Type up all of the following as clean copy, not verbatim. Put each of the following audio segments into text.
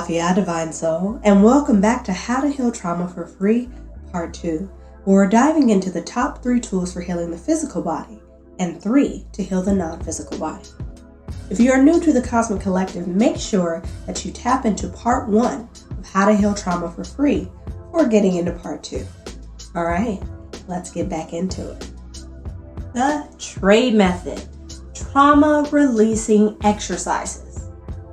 Alafia, Divine Soul, and welcome back to How to Heal Trauma for Free, Part 2, where we're diving into the top 3 tools for healing the physical body and 3 to heal the non-physical body. If you are new to the Cosmic Collective, make sure that you tap into Part 1 of How to Heal Trauma for Free before getting into Part 2. Alright, let's get back into it. The TRADE method, trauma releasing exercises.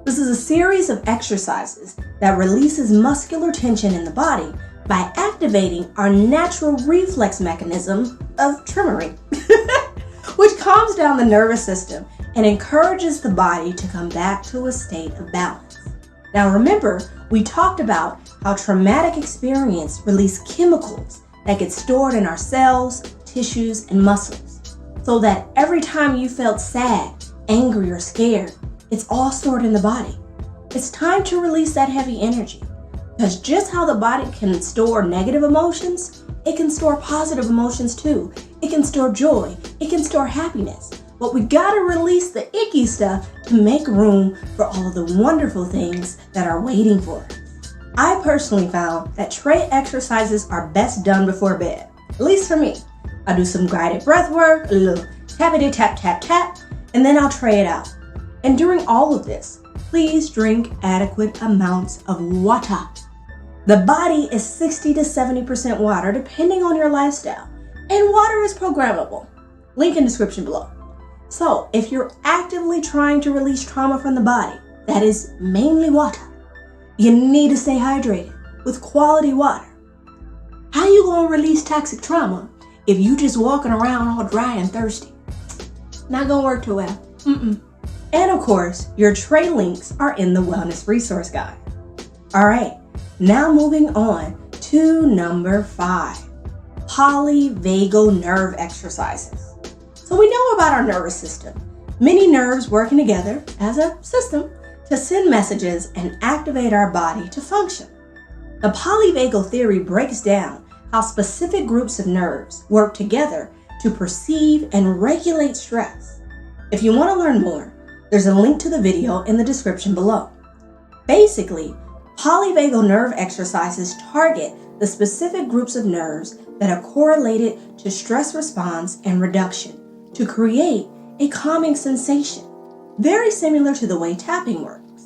This is a series of exercises that releases muscular tension in the body by activating our natural reflex mechanism of tremoring, which calms down the nervous system and encourages the body to come back to a state of balance. Now remember, we talked about how traumatic experience release chemicals that get stored in our cells, tissues, and muscles, so that every time you felt sad, angry, or scared, it's all stored in the body. It's time to release that heavy energy, because just how the body can store negative emotions, it can store positive emotions too. It can store joy, it can store happiness, but we gotta release the icky stuff to make room for all of the wonderful things that are waiting for us. I personally found that TRADE exercises are best done before bed, at least for me. I do some guided breath work, a little tappity tap tap tap, and then I'll tray it out. And during all of this, please drink adequate amounts of water. The body is 60 to 70% water depending on your lifestyle, and water is programmable. Link in description below. So if you're actively trying to release trauma from the body, that is mainly water, you need to stay hydrated with quality water. How you gonna release toxic trauma if you just walking around all dry and thirsty? Not gonna work too well. And of course, your TRADE links are in the Wellness Resource Guide. All right, now moving on to number 5, polyvagal nerve exercises. So we know about our nervous system, many nerves working together as a system to send messages and activate our body to function. The polyvagal theory breaks down how specific groups of nerves work together to perceive and regulate stress. If you want to learn more, there's a link to the video in the description below. Basically, polyvagal nerve exercises target the specific groups of nerves that are correlated to stress response and reduction to create a calming sensation, very similar to the way tapping works.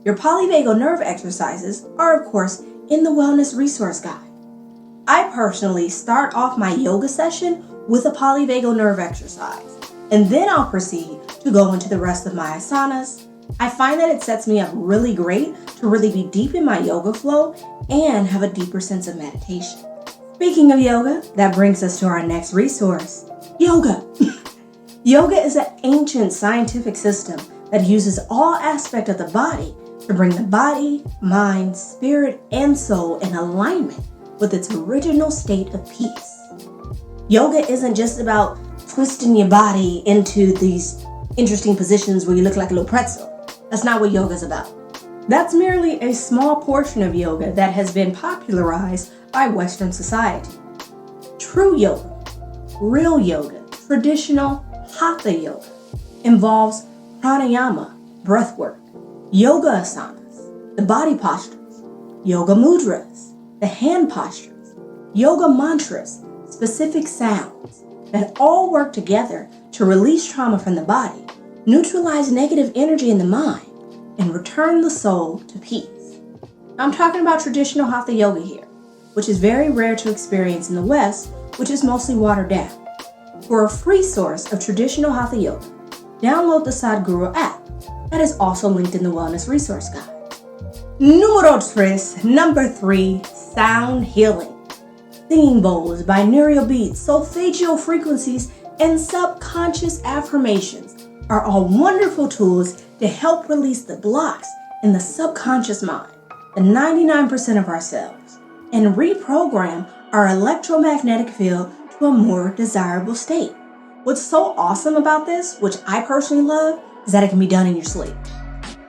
Your polyvagal nerve exercises are, of course, in the Wellness Resource Guide. I personally start off my yoga session with a polyvagal nerve exercise, and then I'll proceed to go into the rest of my asanas. I find that it sets me up really great to really be deep in my yoga flow and have a deeper sense of meditation. Speaking of yoga, that brings us to our next resource, yoga. Yoga is an ancient scientific system that uses all aspects of the body to bring the body, mind, spirit, and soul in alignment with its original state of peace. Yoga isn't just about twisting your body into these interesting positions where you look like a little pretzel. That's not what yoga is about. That's merely a small portion of yoga that has been popularized by Western society. True yoga, real yoga, traditional hatha yoga involves pranayama, breath work, yoga asanas, the body postures, yoga mudras, the hand postures, yoga mantras, specific sounds that all work together to release trauma from the body, neutralize negative energy in the mind, and return the soul to peace. I'm talking about traditional hatha yoga here, which is very rare to experience in the West, which is mostly watered down. For a free source of traditional hatha yoga, download the Sadhguru app that is also linked in the Wellness Resource Guide. Number 3, sound healing. Singing bowls, binaural beats, solfeggio frequencies, and subconscious affirmations are all wonderful tools to help release the blocks in the subconscious mind, the 99% of ourselves, and reprogram our electromagnetic field to a more desirable state. What's so awesome about this, which I personally love, is that it can be done in your sleep.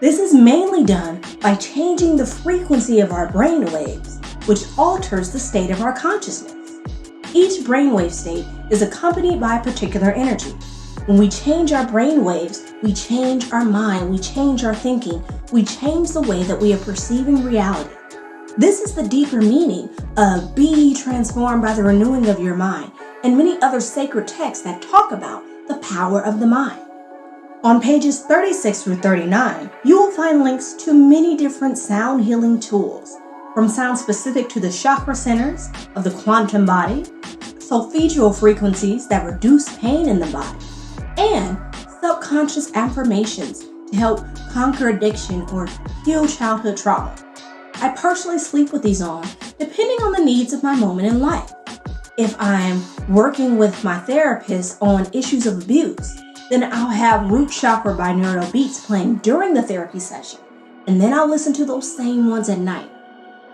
This is mainly done by changing the frequency of our brain waves, which alters the state of our consciousness. Each brainwave state is accompanied by a particular energy. When we change our brain waves, we change our mind, we change our thinking, we change the way that we are perceiving reality. This is the deeper meaning of "be ye transformed by the renewing of your mind" and many other sacred texts that talk about the power of the mind. On pages 36 through 39, you will find links to many different sound healing tools, from sounds specific to the chakra centers of the quantum body, solfegial frequencies that reduce pain in the body, and subconscious affirmations to help conquer addiction or heal childhood trauma. I personally sleep with these on, depending on the needs of my moment in life. If I'm working with my therapist on issues of abuse, then I'll have root chakra binaural beats playing during the therapy session, and then I'll listen to those same ones at night.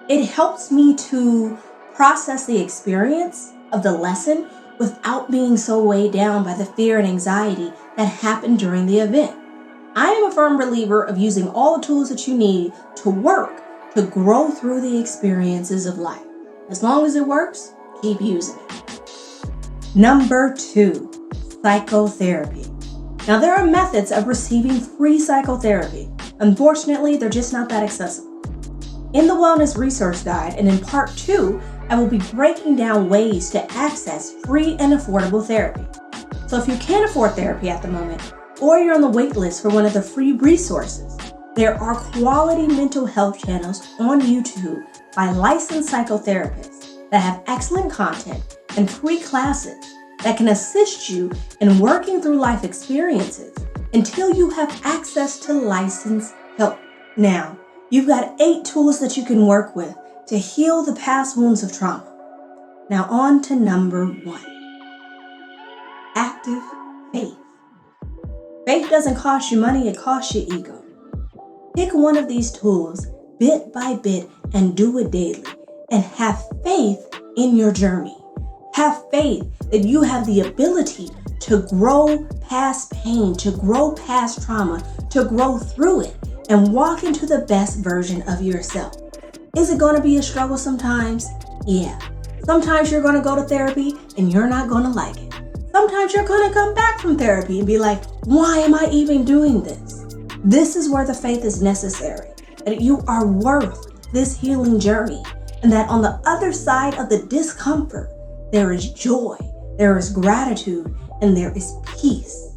It helps me to process the experience of the lesson without being so weighed down by the fear and anxiety that happened during the event. I am a firm believer of using all the tools that you need to work to grow through the experiences of life. As long as it works, keep using it. Number 2, psychotherapy. Now, there are methods of receiving free psychotherapy. Unfortunately, they're just not that accessible. In the Wellness Resource Guide and in Part 2, I will be breaking down ways to access free and affordable therapy. So if you can't afford therapy at the moment, or you're on the wait list for one of the free resources, there are quality mental health channels on YouTube by licensed psychotherapists that have excellent content and free classes that can assist you in working through life experiences until you have access to licensed help. Now, you've got 8 tools that you can work with to heal the past wounds of trauma. Now on to number 1. Active faith. Faith doesn't cost you money, it costs you ego. Pick one of these tools bit by bit and do it daily, and have faith in your journey. Have faith that you have the ability to grow past pain, to grow past trauma, to grow through it and walk into the best version of yourself. Is it going to be a struggle sometimes? Yeah. Sometimes you're going to go to therapy and you're not going to like it. Sometimes you're going to come back from therapy and be like, why am I even doing this? This is where the faith is necessary, that you are worth this healing journey, and that on the other side of the discomfort, there is joy, there is gratitude, and there is peace.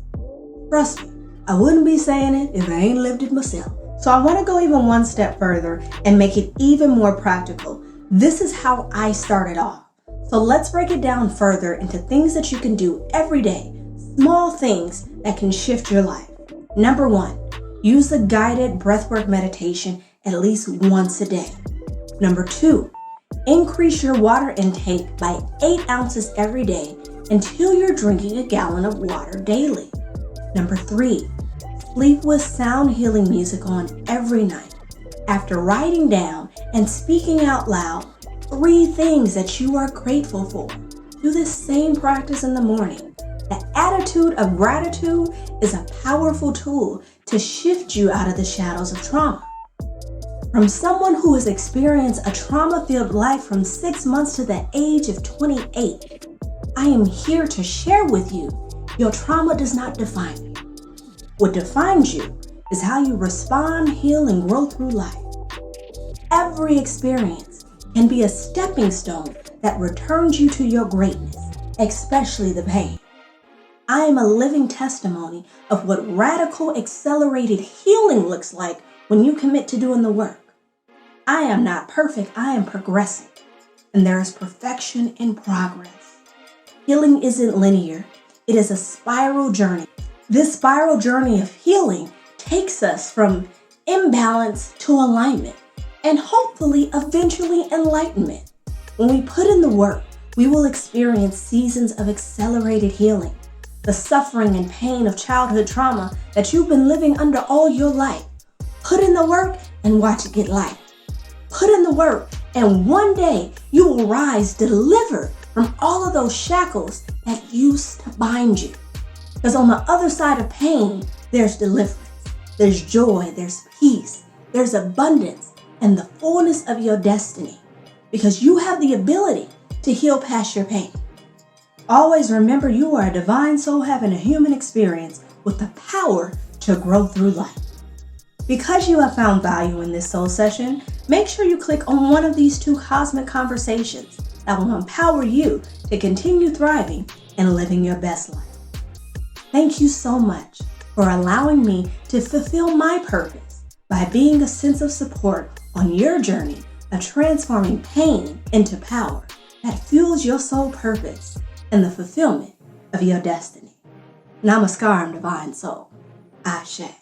Trust me, I wouldn't be saying it if I ain't lived it myself. So I want to go even one step further and make it even more practical. This is how I started off. So let's break it down further into things that you can do every day, small things that can shift your life. Number 1, use the guided breathwork meditation at least once a day. Number 2, increase your water intake by 8 ounces every day until you're drinking a gallon of water daily. Number 3, sleep with sound healing music on every night. After writing down and speaking out loud 3 things that you are grateful for, do this same practice in the morning. The attitude of gratitude is a powerful tool to shift you out of the shadows of trauma. From someone who has experienced a trauma-filled life from 6 months to the age of 28, I am here to share with you, your trauma does not define you. What defines you is how you respond, heal, and grow through life. Every experience can be a stepping stone that returns you to your greatness, especially the pain. I am a living testimony of what radical, accelerated healing looks like when you commit to doing the work. I am not perfect, I am progressing, and there is perfection in progress. Healing isn't linear, it is a spiral journey. This spiral journey of healing takes us from imbalance to alignment, and hopefully eventually enlightenment. When we put in the work, we will experience seasons of accelerated healing. The suffering and pain of childhood trauma that you've been living under all your life. Put in the work and watch it get light. Put in the work and one day you will rise delivered from all of those shackles that used to bind you. Because on the other side of pain, there's deliverance, there's joy, there's peace, there's abundance, and the fullness of your destiny. Because you have the ability to heal past your pain. Always remember you are a divine soul having a human experience with the power to grow through life. Because you have found value in this soul session, make sure you click on one of these 2 cosmic conversations that will empower you to continue thriving and living your best life. Thank you so much for allowing me to fulfill my purpose by being a sense of support on your journey of transforming pain into power that fuels your soul purpose and the fulfillment of your destiny. Namaskaram, Divine Soul. Ashe.